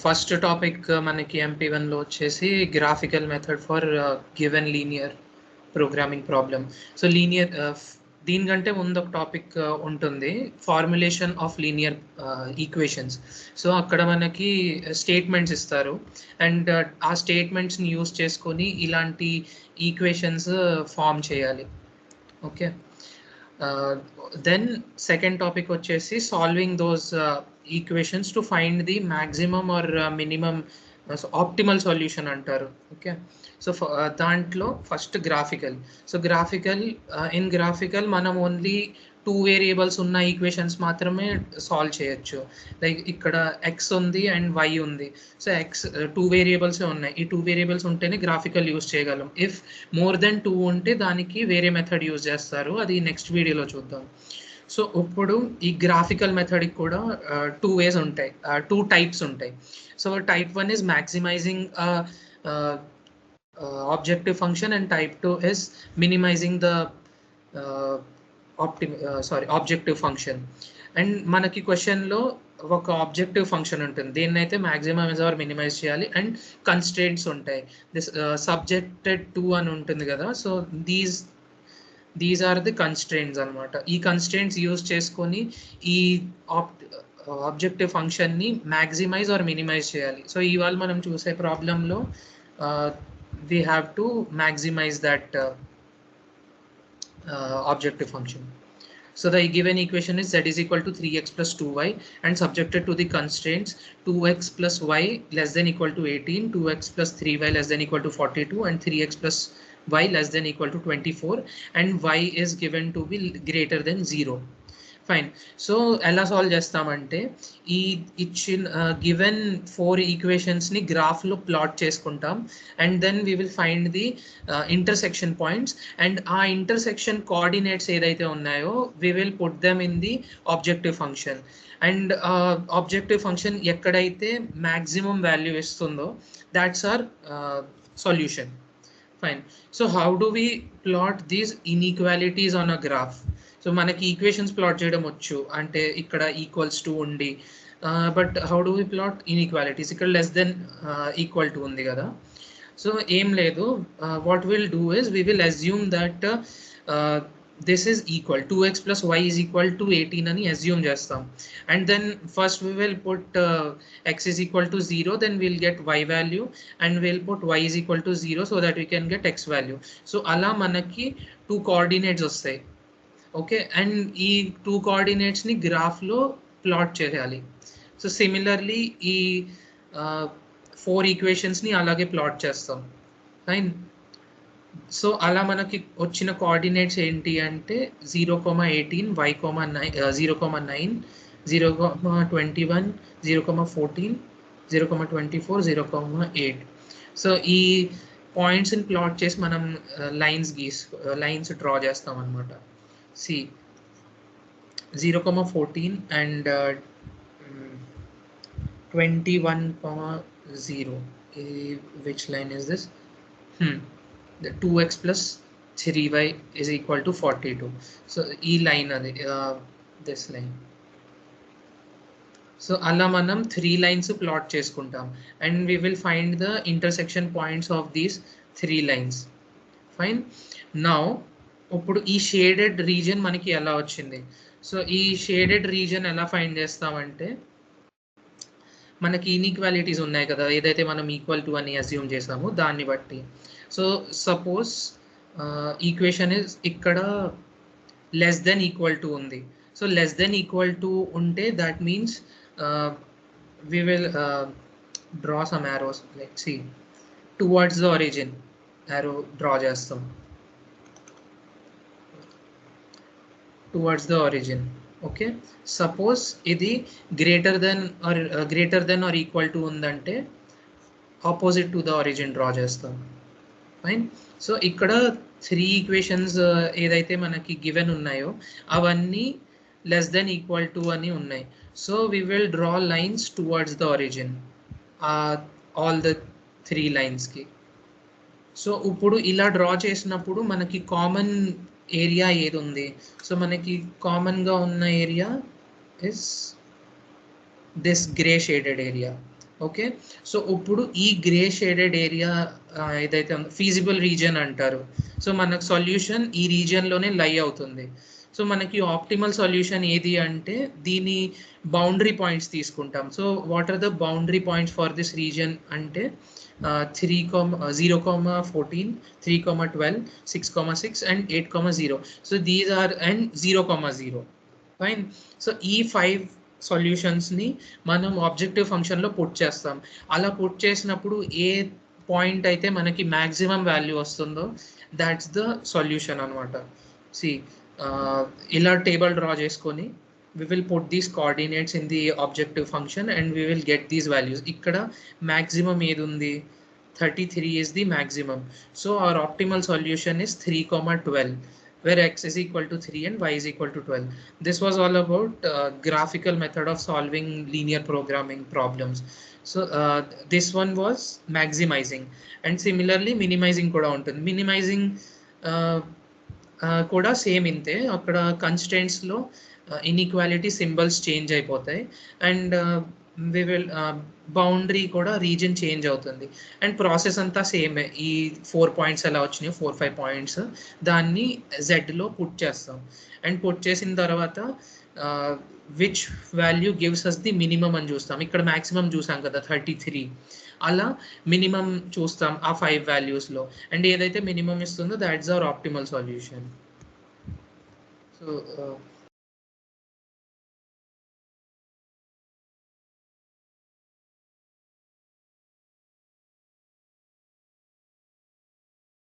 First topic మనకి MP1 లో వచ్చేసి graphical method for given linear programming problem. So linear దీనికంటే ముందు ఒక టాపిక్ ఉంటుంది, formulation of linear equations. So అక్కడ మనకి స్టేట్మెంట్స్ ఇస్తారు అండ్ ఆ స్టేట్మెంట్స్ని యూస్ చేసుకొని ఇలాంటి ఈక్వేషన్స్ ఫామ్ చేయాలి. ఓకే, then second topic వచ్చేసి solving those equations to find the maximum or minimum optimal solution అంటారు. ఓకే, సో దాంట్లో first graphical. So graphical, in graphical మనం ఓన్లీ 2 వేరియబుల్స్ ఉన్న ఈక్వేషన్స్ మాత్రమే సాల్వ్ చేయొచ్చు. లైక్ ఇక్కడ ఎక్స్ ఉంది అండ్ వై ఉంది. సో ఎక్స్ 2 వేరియబుల్సే ఉన్నాయి. ఈ 2 వేరియబుల్స్ ఉంటేనే గ్రాఫికల్ యూజ్ చేయగలం. ఇఫ్ మోర్ దెన్ 2 ఉంటే దానికి వేరే మెథడ్ యూజ్ చేస్తారు, అది నెక్స్ట్ వీడియోలో చూద్దాం. సో ఇప్పుడు ఈ గ్రాఫికల్ మెథడ్కి కూడా 2 వేస్ ఉంటాయి, 2 టైప్స్ ఉంటాయి. So type 1 is maximizing objective function and type 2 is minimizing the objective function. And మనకి క్వశ్చన్లో ఒక ఆబ్జెక్టివ్ ఫంక్షన్ ఉంటుంది, దీన్నైతే మ్యాక్సిమైజ్ ఆర్ మినిమైజ్ చేయాలి అండ్ కన్స్ట్రెంట్స్ ఉంటాయి. దిస్ సబ్జెక్టెడ్ టు అని ఉంటుంది కదా. So these are the constraints అనమాట. ఈ కన్స్ట్రెంట్స్ యూజ్ చేసుకొని ఈ ఆబ్జెక్టివ్ ఫంక్షన్ని మ్యాక్సిమైజ్ ఆర్ మినిమైజ్ చేయాలి. సో ఇవాళ మనం చూసే ప్రాబ్లంలో we have to maximize that objective function. So the given equation is z is equal to 3x plus 2y and subjected to the constraints 2x plus y less than equal to 18, 2x plus 3y less than equal to 42 and 3x plus y less than equal to 24 and y is given to be greater than 0. Fine. So ఎలా solve చేస్తామంటే ఈ ఇచ్చిన given 4 ఈక్వేషన్స్ని గ్రాఫ్లో plot చేసుకుంటాం and then we will find the intersection points and ఆ intersection coordinates ఏదైతే ఉన్నాయో we will put them in the objective function. And objective function ఎక్కడైతే మ్యాక్సిమం వాల్యూ ఇస్తుందో that's our solution. Fine. So how do we plot these inequalities on a graph? So మనకి equations plot చేయడం వచ్చు, అంటే ఇక్కడ equals to ఉండి, but how do we plot inequalities? ఇక్కడ less than equal to ఉంది కదా. సో ఏం లేదు, what will do is we will assume that this is equal 2x plus y is equal to 18 అని అజ్యూమ్ చేస్తాం. And then first we will put x is equal to 0, then we'll get y value and we'll put y is equal to 0 so that we can get x value. So అలా మనకి 2 coordinates వస్తాయి. Okay, and ఈ 2 కోఆర్డినేట్స్ని గ్రాఫ్లో plot చేయాలి. So similarly ఈ 4 ఈక్వేషన్స్ని అలాగే plot చేస్తాం. Fine. So అలా మనకి వచ్చిన కోఆర్డినేట్స్ ఏంటి అంటే 0,18, y,9, 0,9, 0,21, 0,14, 0,24, 0,8. సో ఈ పాయింట్స్ని ప్లాట్ చేసి మనం లైన్స్ డ్రా చేస్తాం అనమాట. See 0,14 and 21,0. Which line is this? The 2x plus 3y is equal to 42. So e line adi this line. So అలా మనం 3 lines plot చేసుకుంటాం and we will find the intersection points of these 3 lines. Fine. Now ఇప్పుడు ఈ shaded reason మనకి ఎలా వచ్చింది? So ఈ shaded reason ఎలా ఫైండ్ చేస్తామంటే మనకి ఇన్ఈక్వాలిటీస్ ఉన్నాయి కదా, ఏదైతే మనం ఈక్వల్ టు అని అజ్యూమ్ చేసామో దాన్ని బట్టి. సో సపోజ్ ఈక్వేషన్ ఇస్ ఇక్కడ లెస్ దెన్ ఈక్వల్ టు ఉంది. So less than equal to ఉంటే that means we will draw some arrows. Let's see, towards the origin arrow draw చేస్తాం, towards the origin. Okay, suppose ఇది greater than or equal to ఉందంటే opposite to the origin draw చేస్తాం. Fine. So ఇక్కడ 3 equations ఏదైతే మనకి given ఉన్నాయో అవన్నీ less than equal to అని ఉన్నాయి. So we will draw lines towards the origin, all the 3 లైన్స్కి. So ఇప్పుడు ఇలా డ్రా చేసినప్పుడు మనకి కామన్ ఏరియా ఏది ఉంది? సో మనకి కామన్గా ఉన్న area is this grey shaded area. Okay. So ఇప్పుడు ఈ గ్రే షేడెడ్ ఏరియా ఏదైతే ఫీజిబుల్ రీజియన్ అంటారు. సో మనకు సొల్యూషన్ ఈ రీజియన్లోనే లై అవుతుంది. సో మనకి ఆప్టిమల్ సొల్యూషన్ ఏది అంటే దీని బౌండరీ పాయింట్స్ తీసుకుంటాం. So what are the boundary points for this region అంటే 0,14, 3,12, 6,6 and 8,0. So these are and 0,0. Fine. So ఈ 5 సొల్యూషన్స్ని మనం ఆబ్జెక్టివ్ ఫంక్షన్లో పుట్ చేస్తాం. అలా పుట్ చేసినప్పుడు ఏ పాయింట్ అయితే మనకి మ్యాక్సిమం వాల్యూ వస్తుందో దాట్స్ ద సొల్యూషన్ అనమాట. సి ఇలా టేబుల్ డ్రా చేసుకొని we will put these coordinates in the objective function and we will get these values. ఇక్కడ maximum ఏది ఉంది, 33 is the maximum. So our optimal solution is 3,12, where x is equal to 3 and y is equal to 12. This was all about graphical method of solving linear programming problems. So this one was maximizing, and similarly minimizing kuda untundi. Minimizing కూడా same ఇంతే. అక్కడ constraints లో inequality symbols change అయిపోతాయి and we will boundary కూడా reason change అవుతుంది and process అంతా సేమే. ఈ 4 పాయింట్స్ ఎలా వచ్చినాయో 4-5 పాయింట్స్ దాన్ని జెడ్లో పుట్ చేస్తాం అండ్ పుట్ చేసిన తర్వాత which value gives us the minimum అని చూస్తాం. ఇక్కడ మ్యాక్సిమం చూసాం కదా 33, అలా మినిమం చూస్తాం ఆ 5 వాల్యూస్లో అండ్ ఏదైతే మినిమం ఇస్తుందో that's our optimal solution. So